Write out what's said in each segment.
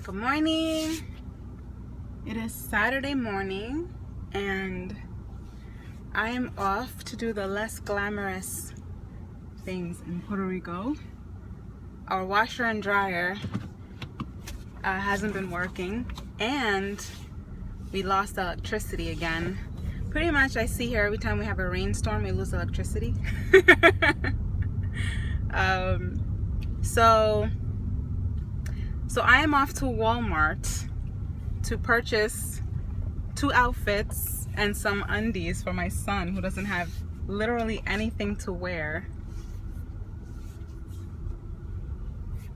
Good morning. It is Saturday morning and I am off to do the less glamorous things in Puerto Rico. Our washer and dryer hasn't been working and we lost electricity again. Pretty much I see here every time we have a rainstorm we lose electricity. So I am off to Walmart to purchase 2 outfits and some undies for my son who doesn't have literally anything to wear.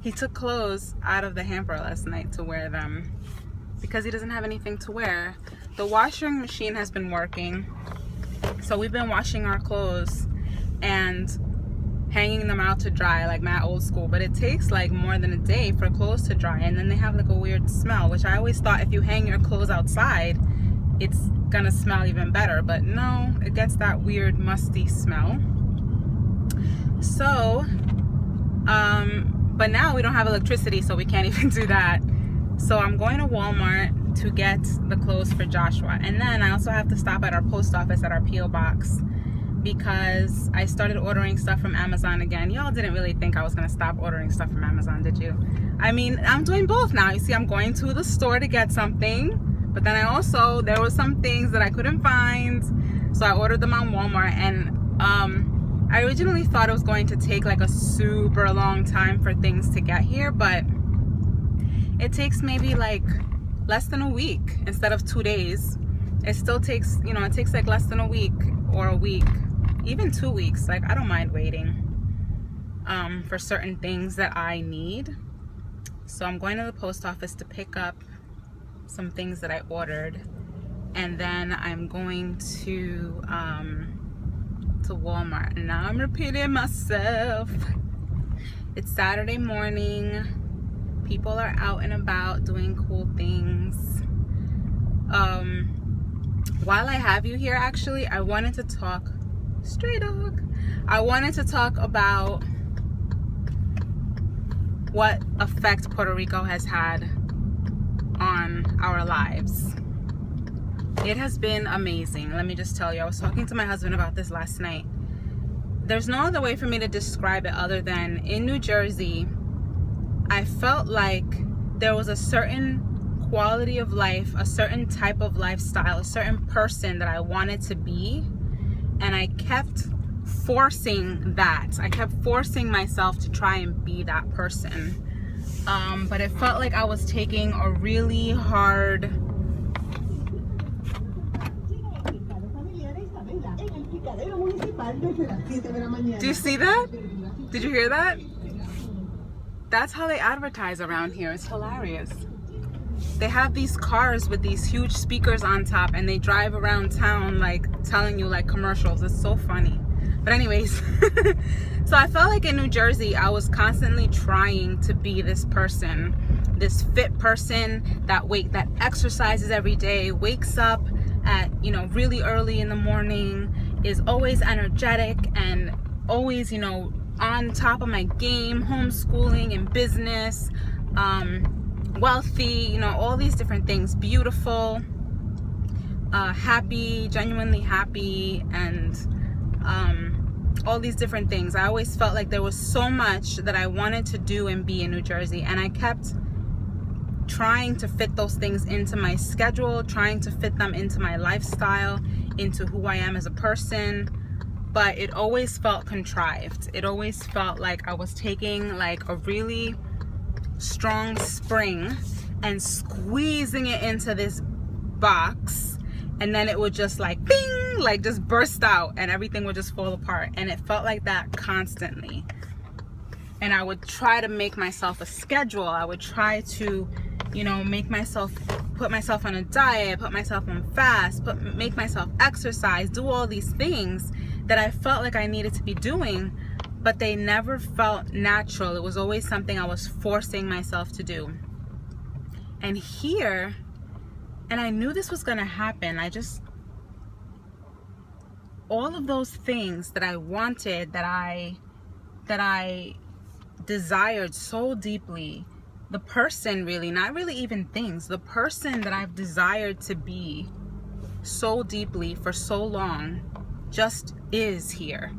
He took clothes out of the hamper last night to wear them because he doesn't have anything to wear. The washing machine has been working, so we've been washing our clothes and hanging them out to dry like mad old school, but it takes like more than a day for clothes to dry, and then they have like a weird smell, which I always thought if you hang your clothes outside it's gonna smell even better, but no, it gets that weird musty smell. So but now we don't have electricity, so we can't even do that. So I'm going to Walmart to get the clothes for Joshua, and then I also have to stop at our post office at our P.O. box because I started ordering stuff from Amazon again. Y'all didn't really think I was gonna stop ordering stuff from Amazon, did you? I mean, I'm doing both now. You see, I'm going to the store to get something, but then there were some things that I couldn't find, so I ordered them on Walmart. And I originally thought it was going to take like a super long time for things to get here, but it takes maybe like less than a week instead of 2 days. It still takes, it takes like less than a week or a week, even 2 weeks. Like, I don't mind waiting for certain things that I need. So I'm going to the post office to pick up some things that I ordered, and then I'm going to Walmart. And now I'm repeating myself. It's Saturday morning. People are out and about doing cool things. While I have you here, actually, I wanted to talk, stray dog, I wanted to talk about what effect Puerto Rico has had on our lives. It has been amazing. Let me just tell you, I was talking to my husband about this last night. There's no other way for me to describe it other than in New Jersey, I felt like there was a certain quality of life, a certain type of lifestyle, a certain person that I wanted to be, and I kept forcing that. I kept forcing myself to try and be that person. But it felt like I was taking a really hard... Do you see that? Did you hear that? That's how they advertise around here. It's hilarious. They have these cars with these huge speakers on top, and they drive around town like telling you like commercials. It's so funny. But anyways, so I felt like in New Jersey I was constantly trying to be this person, this fit person that exercises every day, wakes up at really early in the morning, is always energetic and always on top of my game, homeschooling and business, wealthy, all these different things, beautiful, happy, genuinely happy, and all these different things. I always felt like there was so much that I wanted to do and be in New Jersey, and I kept trying to fit those things into my schedule, trying to fit them into my lifestyle, into who I am as a person, but it always felt contrived. It always felt like I was taking like a really strong spring and squeezing it into this box, and then it would just like bing, like just burst out, and everything would just fall apart. And it felt like that constantly. And I would try to make myself a schedule. I would try to put myself on a diet, put myself on fast, make myself exercise, do all these things that I felt like I needed to be doing, but they never felt natural. It was always something I was forcing myself to do. And here, and I knew this was gonna happen, all of those things that I wanted, that I desired so deeply, the person, really, not really even things, the person that I've desired to be so deeply for so long just is here.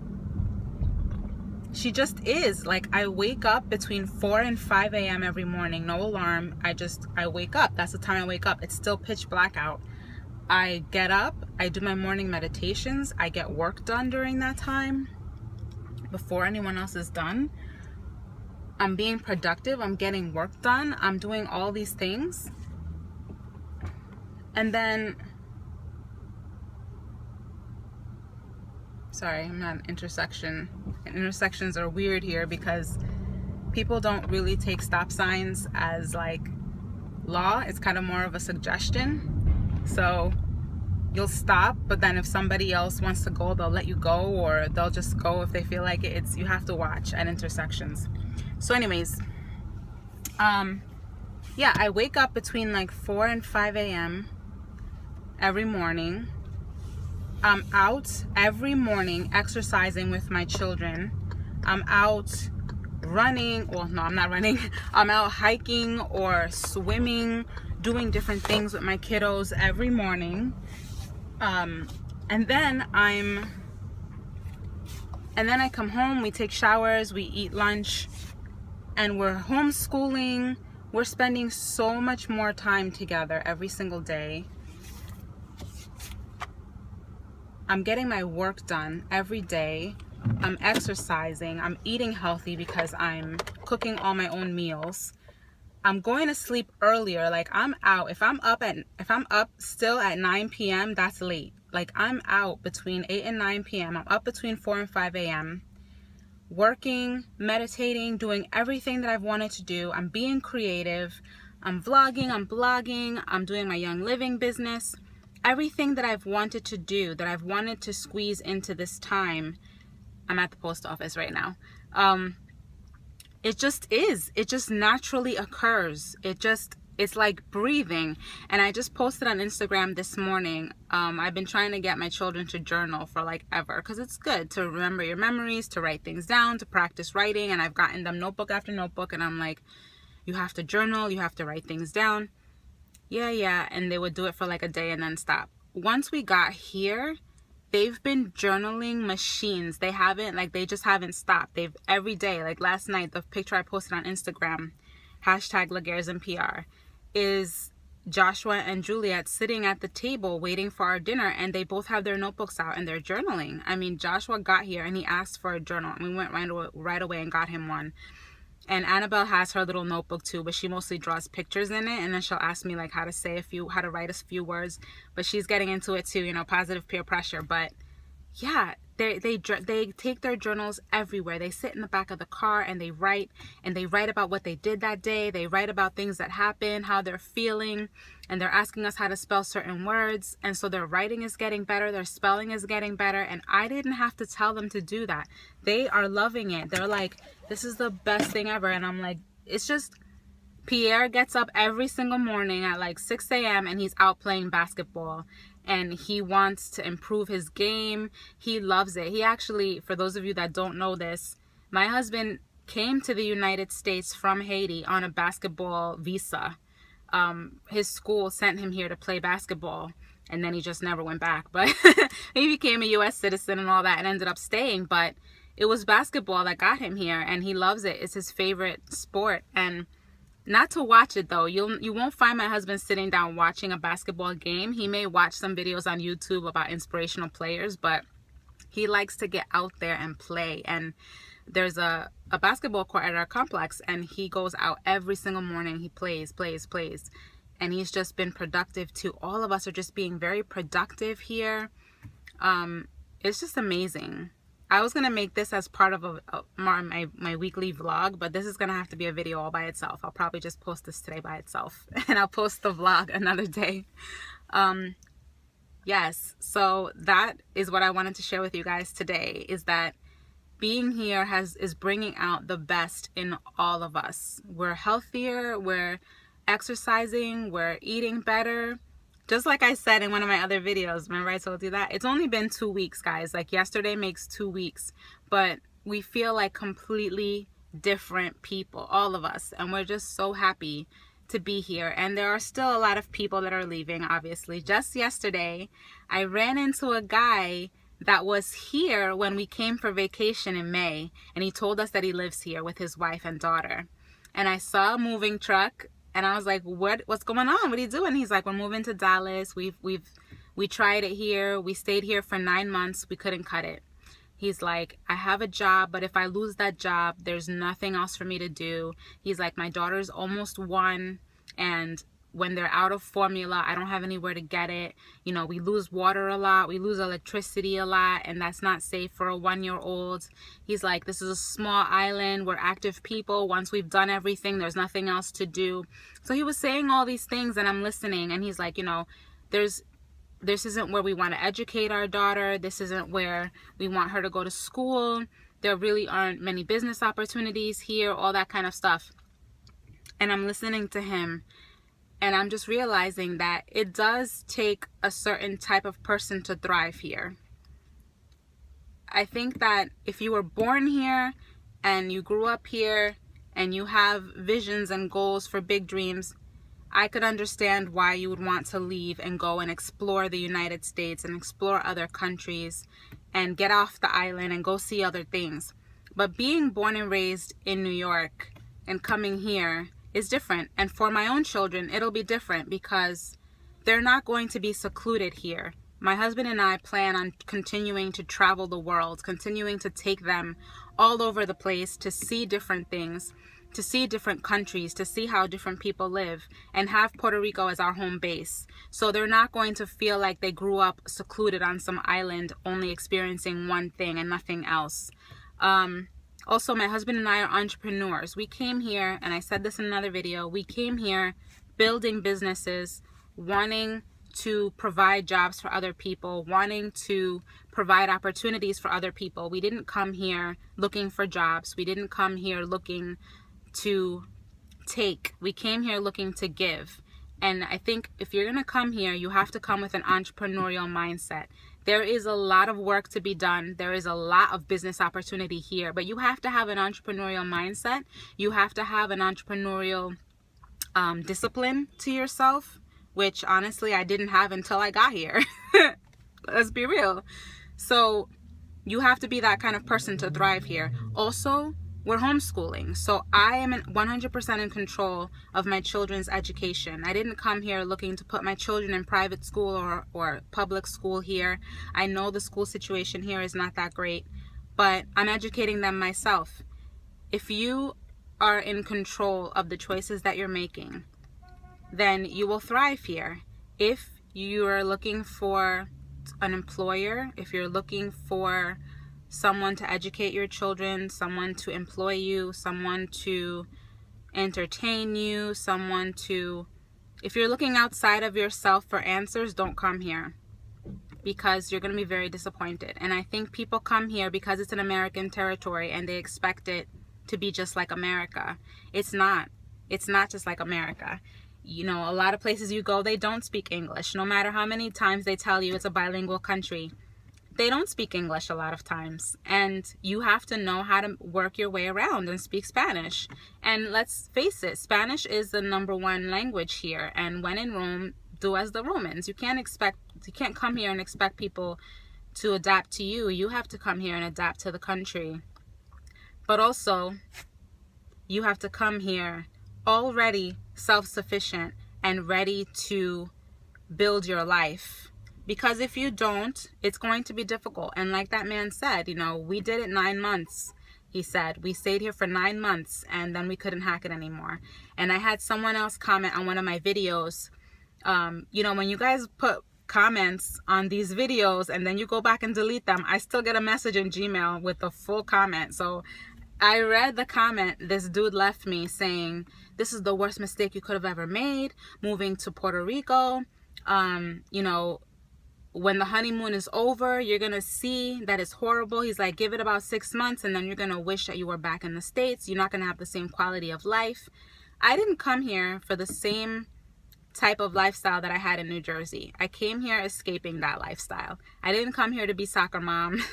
She just is. Like, I wake up between 4 and 5 a.m. every morning, no alarm. I wake up. That's the time I wake up. It's still pitch black out. I get up, I do my morning meditations, I get work done during that time before anyone else is done. I'm being productive, I'm getting work done, I'm doing all these things. And then, sorry, I'm at an intersection. And intersections are weird here because people don't really take stop signs as like law. It's kind of more of a suggestion. So you'll stop, but then if somebody else wants to go, they'll let you go, or they'll just go if they feel like it. You have to watch at intersections. So anyways, yeah, I wake up between like 4 and 5 a.m. every morning. I'm out every morning exercising with my children. I'm out running. Well, no, I'm not running. I'm out hiking or swimming, doing different things with my kiddos every morning. And then I come home, we take showers, we eat lunch, and we're homeschooling. We're spending so much more time together every single day. I'm getting my work done every day. I'm exercising. I'm eating healthy because I'm cooking all my own meals. I'm going to sleep earlier. Like, I'm out. If I'm up still at 9 p.m., that's late. Like, I'm out between 8 and 9 p.m. I'm up between 4 and 5 a.m. working, meditating, doing everything that I've wanted to do. I'm being creative. I'm vlogging, I'm blogging, I'm doing my Young Living business. Everything that I've wanted to do, that I've wanted to squeeze into this time. I'm at the post office right now. It just is. It just naturally occurs. It's like breathing. And I just posted on Instagram this morning. I've been trying to get my children to journal for like ever, because it's good to remember your memories, to write things down, to practice writing. And I've gotten them notebook after notebook, and I'm like, you have to journal, you have to write things down. Yeah. And they would do it for like a day and then stop. Once we got here, they've been journaling machines. They just haven't stopped. They've every day, like last night, the picture I posted on Instagram, #Laguerres and PR, is Joshua and Juliet sitting at the table waiting for our dinner, and they both have their notebooks out and they're journaling. I mean, Joshua got here and he asked for a journal, and we went right away and got him one. And Annabelle has her little notebook too, but she mostly draws pictures in it, and then she'll ask me like how to write a few words. But she's getting into it too, positive peer pressure. But yeah, they take their journals everywhere. They sit in the back of the car and they write about what they did that day. They write about things that happened, how they're feeling, and they're asking us how to spell certain words. And so their writing is getting better, their spelling is getting better, and I didn't have to tell them to do that. They are loving it. They're like, this is the best thing ever. And I'm like, it's just, Pierre gets up every single morning at like 6 a.m. and he's out playing basketball. And he wants to improve his game. He loves it. He actually, for those of you that don't know this, my husband came to the United States from Haiti on a basketball visa. His school sent him here to play basketball, and then he just never went back. But he became a U.S. citizen and all that and ended up staying. But it was basketball that got him here, and he loves it. It's his favorite sport. And not to watch it though. You won't find my husband sitting down watching a basketball game. He may watch some videos on YouTube about inspirational players, but he likes to get out there and play. And there's a basketball court at our complex, and he goes out every single morning. He plays. And he's just been productive too. All of us are just being very productive here. It's just amazing. I was going to make this as part of my weekly vlog, but this is going to have to be a video all by itself. I'll probably just post this today by itself, and I'll post the vlog another day. Yes, so that is what I wanted to share with you guys today, is that being here is bringing out the best in all of us. We're healthier, we're exercising, we're eating better. Just like I said in one of my other videos, remember I told you that? It's only been 2 weeks, guys. Like yesterday makes 2 weeks, but we feel like completely different people, all of us, and we're just so happy to be here. And there are still a lot of people that are leaving, obviously. Just yesterday, I ran into a guy that was here when we came for vacation in May, and he told us that he lives here with his wife and daughter. And I saw a moving truck, and I was like, what's going on? What are you doing? He's like, we're moving to Dallas. We tried it here. We stayed here for 9 months. We couldn't cut it. He's like, I have a job, but if I lose that job, there's nothing else for me to do. He's like, my daughter's almost 1, and when they're out of formula, I don't have anywhere to get it. You know, we lose water a lot, we lose electricity a lot, and that's not safe for a 1-year-old. He's like, this is a small island, we're active people. Once we've done everything, there's nothing else to do. So he was saying all these things, and I'm listening, and he's like, you know, this isn't where we want to educate our daughter. This isn't where we want her to go to school. There really aren't many business opportunities here, all that kind of stuff. And I'm listening to him, and I'm just realizing that it does take a certain type of person to thrive here. I think that if you were born here and you grew up here and you have visions and goals for big dreams, I could understand why you would want to leave and go and explore the United States and explore other countries and get off the island and go see other things. But being born and raised in New York and coming here is different. And for my own children, it'll be different because they're not going to be secluded here. My husband and I plan on continuing to travel the world, continuing to take them all over the place to see different things, to see different countries, to see how different people live, and have Puerto Rico as our home base. So they're not going to feel like they grew up secluded on some island, only experiencing one thing and nothing else. Also, my husband and I are entrepreneurs. We came here, and I said this in another video, we came here building businesses, wanting to provide jobs for other people, wanting to provide opportunities for other people. We didn't come here looking for jobs. We didn't come here looking to take. We came here looking to give. And I think if you're going to come here, you have to come with an entrepreneurial mindset. There is a lot of work to be done. There is a lot of business opportunity here, but you have to have an entrepreneurial mindset. You have to have an entrepreneurial discipline to yourself, which honestly I didn't have until I got here. Let's be real. So you have to be that kind of person to thrive here. Also, we're homeschooling, so I am 100% in control of my children's education. I didn't come here looking to put my children in private school or public school here. I know the school situation here is not that great, but I'm educating them myself. If you are in control of the choices that you're making, then you will thrive here. If you are looking for an employer, if you're looking for someone to educate your children, someone to employ you, someone to entertain you, if you're looking outside of yourself for answers, don't come here, because you're going to be very disappointed. And I think people come here because it's an American territory and they expect it to be just like America. It's not just like America. You know, a lot of places you go, they don't speak English. No matter how many times they tell you it's a bilingual country, they don't speak English a lot of times, and you have to know how to work your way around and speak Spanish. And let's face it, Spanish is the #1 language here, and when in Rome, do as the Romans. You can't come here and expect people to adapt to you. You have to come here and adapt to the country. But also, you have to come here already self-sufficient and ready to build your life. Because if you don't, it's going to be difficult. And like that man said, you know, we did it 9 months. He said, we stayed here for 9 months and then we couldn't hack it anymore. And I had someone else comment on one of my videos. You know, when you guys put comments on these videos and then you go back and delete them, I still get a message in Gmail with the full comment. So I read the comment this dude left me saying, this is the worst mistake you could have ever made, moving to Puerto Rico. You know, when the honeymoon is over, you're going to see that it's horrible. He's like, give it about 6 months and then you're going to wish that you were back in the States. You're not going to have the same quality of life. I didn't come here for the same type of lifestyle that I had in New Jersey. I came here escaping that lifestyle. I didn't come here to be soccer mom.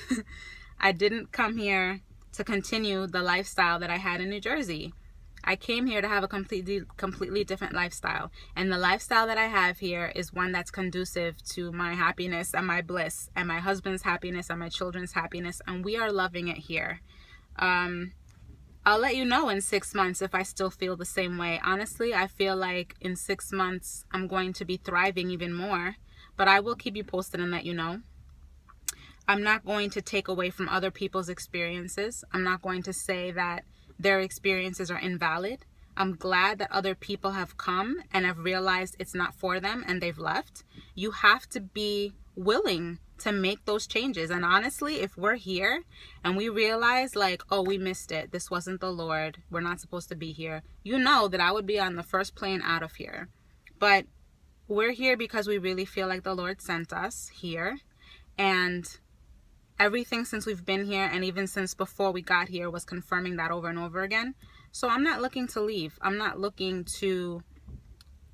I didn't come here to continue the lifestyle that I had in New Jersey. I came here to have a completely different lifestyle. And the lifestyle that I have here is one that's conducive to my happiness and my bliss and my husband's happiness and my children's happiness. And we are loving it here. I'll let you know in 6 months if I still feel the same way. Honestly, I feel like in 6 months, I'm going to be thriving even more. But I will keep you posted and let you know. I'm not going to take away from other people's experiences. I'm not going to say that their experiences are invalid. I'm glad that other people have come and have realized it's not for them and they've left. You have to be willing to make those changes. And honestly, if we're here and we realize like, oh, we missed it, this wasn't the Lord, we're not supposed to be here, you know that I would be on the first plane out of here. But we're here because we really feel like the Lord sent us here. And everything since we've been here and even since before we got here was confirming that over and over again. So I'm not looking to leave. I'm not looking to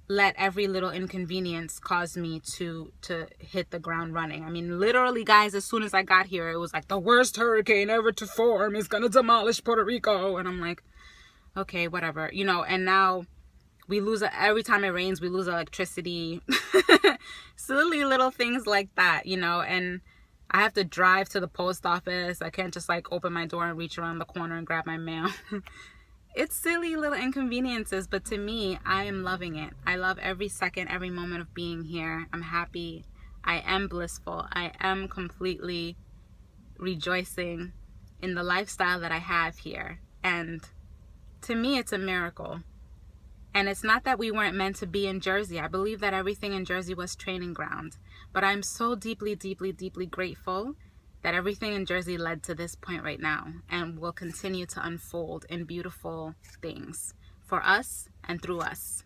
let every little inconvenience cause me to hit the ground running. I mean, literally, guys, as soon as I got here, it was like the worst hurricane ever to form is gonna demolish Puerto Rico. And I'm like, okay, whatever, you know. And now we lose, every time it rains, we lose electricity. Silly little things like that, you know. And I have to drive to the post office. I can't just like open my door and reach around the corner and grab my mail. It's silly little inconveniences, but to me, I am loving it. I love every second, every moment of being here. I'm happy. I am blissful. I am completely rejoicing in the lifestyle that I have here. And to me, it's a miracle. And it's not that we weren't meant to be in Jersey. I believe that everything in Jersey was training ground. But I'm so deeply, deeply, deeply grateful that everything in Jersey led to this point right now and will continue to unfold in beautiful things for us and through us.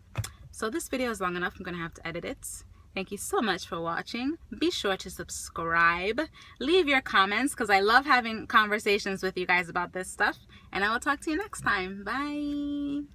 So this video is long enough. I'm going to have to edit it. Thank you so much for watching. Be sure to subscribe. Leave your comments because I love having conversations with you guys about this stuff. And I will talk to you next time. Bye.